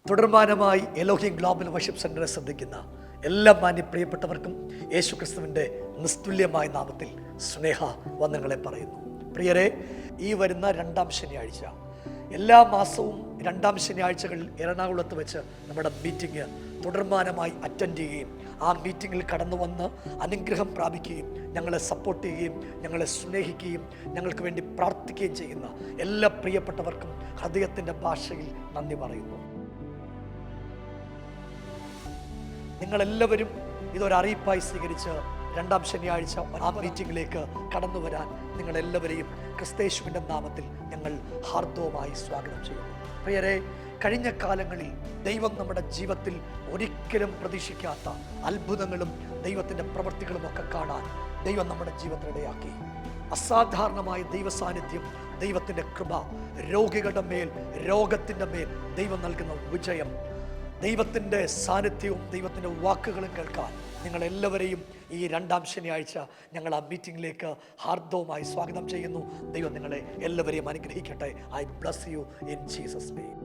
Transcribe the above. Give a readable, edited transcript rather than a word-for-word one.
തുടർമാനമായി Elohim global worship സെന്ററെ ശ്രദ്ധിക്കുന്ന എല്ലാ മാന്യ പ്രിയപ്പെട്ടവർക്കും യേശു ക്രിസ്തുവിൻ്റെ നിസ്തുല്യമായ നാമത്തിൽ സ്നേഹ വന്ദനങ്ങളെ പറയുന്നു. പ്രിയരെ, ഈ വരുന്ന 2-ാം ശനിയാഴ്ച, എല്ലാ മാസവും 2-ാം ശനിയാഴ്ചകളിൽ എറണാകുളത്ത് വെച്ച് നമ്മുടെ മീറ്റിംഗ് തുടർമാനമായി അറ്റൻഡ് ചെയ്യുകയും ആ മീറ്റിങ്ങിൽ കടന്നു വന്ന് അനുഗ്രഹം പ്രാപിക്കുകയും ഞങ്ങളെ സപ്പോർട്ട് ചെയ്യുകയും ഞങ്ങളെ സ്നേഹിക്കുകയും ഞങ്ങൾക്ക് വേണ്ടി പ്രാർത്ഥിക്കുകയും ചെയ്യുന്ന എല്ലാ പ്രിയപ്പെട്ടവർക്കും ഹൃദയത്തിൻ്റെ ഭാഷയിൽ നന്ദി പറയുന്നു. നിങ്ങളെല്ലാവരും ഇതൊരറിയിപ്പായി സ്വീകരിച്ച് 2-ാം ശനിയാഴ്ച ആ മീറ്റിംഗിലേക്ക് കടന്നു വരാൻ നിങ്ങളെല്ലാവരെയും ക്രിസ്തയേശുവിൻ്റെ നാമത്തിൽ ഞങ്ങൾ ഹാർദവമായി സ്വാഗതം ചെയ്യുന്നു. പ്രിയരെ, കഴിഞ്ഞ കാലങ്ങളിൽ ദൈവം നമ്മുടെ ജീവിതത്തിൽ ഒരിക്കലും പ്രതീക്ഷിക്കാത്ത അത്ഭുതങ്ങളും ദൈവത്തിൻ്റെ പ്രവൃത്തികളും ഒക്കെ കാണാൻ ദൈവം നമ്മുടെ ജീവിതത്തിനിടയാക്കി. അസാധാരണമായ ദൈവ സാന്നിധ്യം, ദൈവത്തിൻ്റെ കൃപ, രോഗികളുടെ മേൽ, രോഗത്തിൻ്റെ മേൽ ദൈവം നൽകുന്ന വിജയം, ദൈവത്തിൻ്റെ സാന്നിധ്യവും ദൈവത്തിൻ്റെ വാക്കുകളും കേൾക്കാൻ നിങ്ങളെല്ലാവരെയും ഈ 2-ാം ശനിയാഴ്ച ഞങ്ങൾ ആ മീറ്റിംഗിലേക്ക് ഹാർദവമായി സ്വാഗതം ചെയ്യുന്നു. ദൈവം നിങ്ങളെ എല്ലാവരെയും അനുഗ്രഹിക്കട്ടെ. I bless you in Jesus name.